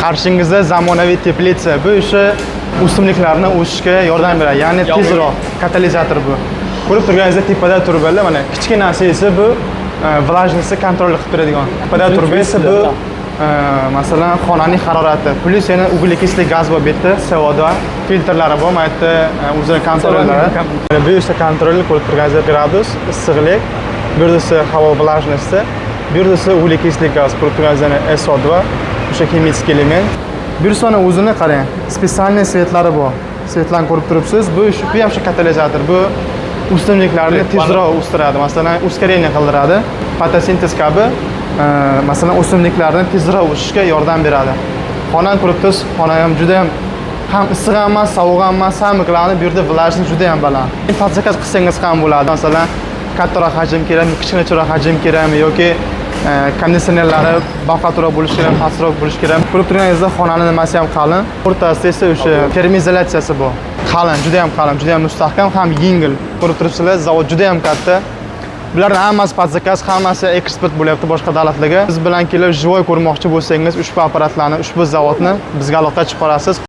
Qarshingizda zamonaviy teplitsa. Bu o'sha o'simliklarni o'sishga yordam beradi. Ya'ni tezroq katalizator bu. Ko'rib turganingizdek tepada turbalar mana kichkinasi esa bu влажностьni kontrol qilib turadigan. Tepada turba esa bu masalan xonaning harorati, plus yana uglekisllik gaz bor bu yerda, CO2 filtrlari bor, mana bu yerda o'zini kontrollari. Bu esa kontrolni ko'rib turganingizdek gradus, issiqlik, bu yerda esa havo влажности, bu yerda esa uglekisllik gaz, ko'rib turganingizdek SO2, o'sha kimik element. Bu soni o'zini qarang, spesialniy svetlari bor. Svetlarni ko'rib turibsiz. Bu ham shu katalizator. Bu o'simliklarni tezroq o'stiradi. Masalan, ускорение qildiradi. Fotosintez kabi masalan o'simliklarni tezroq o'sishga yordam beradi. Xonani ko'rib turibsiz, xona ham juda ham issiq ham emas, sovuq ham emas, samiklarni bu yerda влажность juda ham baland. Podzakat qilsangiz ham bo'ladi. Masalan, kattaroq hajm kerakmi, kichkinaroq hajm kerakmi yoki konditsionerlari balandroq bo'lishi kerak, pastroq bo'lishi kerak. Ko'rib turganingizda xonani nimasi ham qalin, o'rtasida esa o'sha termoizolyatsiyasi bor. Qalin, juda ham mustahkam, ham yengil. Ko'rib turibsizlar, zavod juda ham katta. Bularning hammasi podzakas, hammasi eksport bo'lyapti boshqa davlatlarga. Biz bilan kelib, живой ko'rmoqchi bo'lsangiz, ushbu apparatlarni, ushbu zavodni bizga aloqa chiqarasiz.